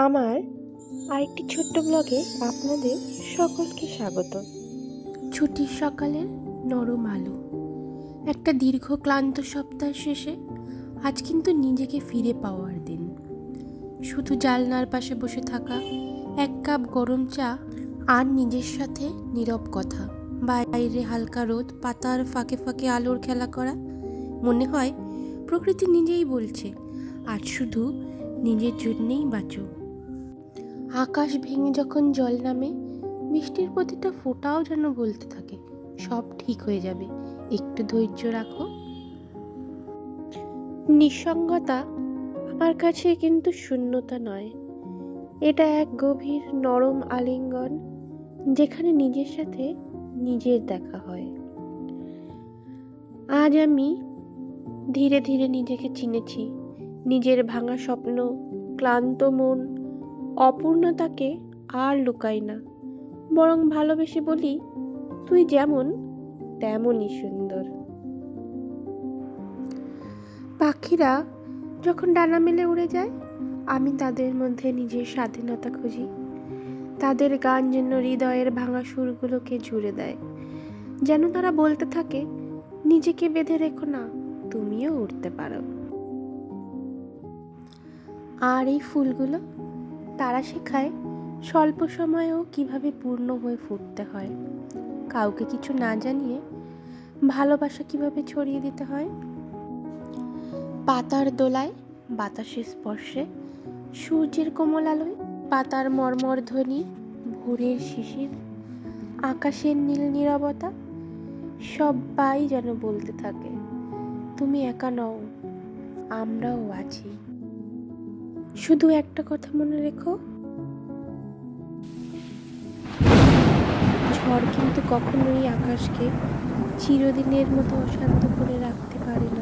আমার আরেকটি ছোট্ট ব্লগে আপনাদের সকলকে স্বাগত। ছুটির সকালের নরম আলো, একটা দীর্ঘ ক্লান্ত সপ্তাহ শেষে আজ কিন্তু নিজেকে ফিরে পাওয়ার দিন। শুধু জানলার পাশে বসে থাকা, এক কাপ গরম চা আর নিজের সাথে নীরব কথা, বাইরে হালকা রোদ, পাতার ফাঁকে ফাঁকে আলোর খেলা করা। মনে হয় প্রকৃতি নিজেই বলছে আজ শুধু নিজের জন্যেই বাঁচো। আকাশ ভেঙে যখন জল নামে, বৃষ্টির প্রতিটা ফোঁটাও যেন বলতে থাকে সব ঠিক হয়ে যাবে, একটু ধৈর্য রাখো। নিঃসঙ্গতা আমার কাছে কিন্তু শূন্যতা নয়, এটা এক গভীর নরম আলিঙ্গন, যেখানে নিজের সাথে নিজের দেখা হয়। আজ আমি ধীরে ধীরে নিজেকে চিনেছি, নিজের ভাঙা স্বপ্ন, ক্লান্ত মন, অপূর্ণতাকে আর লুকাই না, বরং ভালোবেসে বলি, তুই যেমন তেমনই সুন্দর। পাখিরা যখন ডানা মেলে উড়ে যায়, আমি তাদের মধ্যে নিজের স্বাধীনতা খুঁজি। তাদের গান যেন হৃদয়ের ভাঙা সুরগুলোকে জুড়ে দেয়, যেন তারা বলতে থাকে, নিজেকে বেঁধে রেখো না, তুমিও উড়তে পারো। আর এই ফুলগুলো, তারা শেখায় স্বল্প সময়েও কিভাবে পূর্ণ হয়ে ফুটতে হয়, কাউকে কিছু না জানিয়ে ভালোবাসা কিভাবে ছড়িয়ে দিতে হয়। পাতার দোলায়, বাতাসের স্পর্শে, সূর্যের কোমল আলোয়, পাতার মর্মর ধ্বনি, ভোরের শিশির, আকাশের নীল নীরবতা, সবাই যেন বলতে থাকে, তুমি একা নও, আমরাও আছি। শুধু একটা কথা মনে রেখো, ঝড় কিন্তু কখনোই আকাশকে চিরদিনের মতো অশান্ত করে রাখতে পারে না।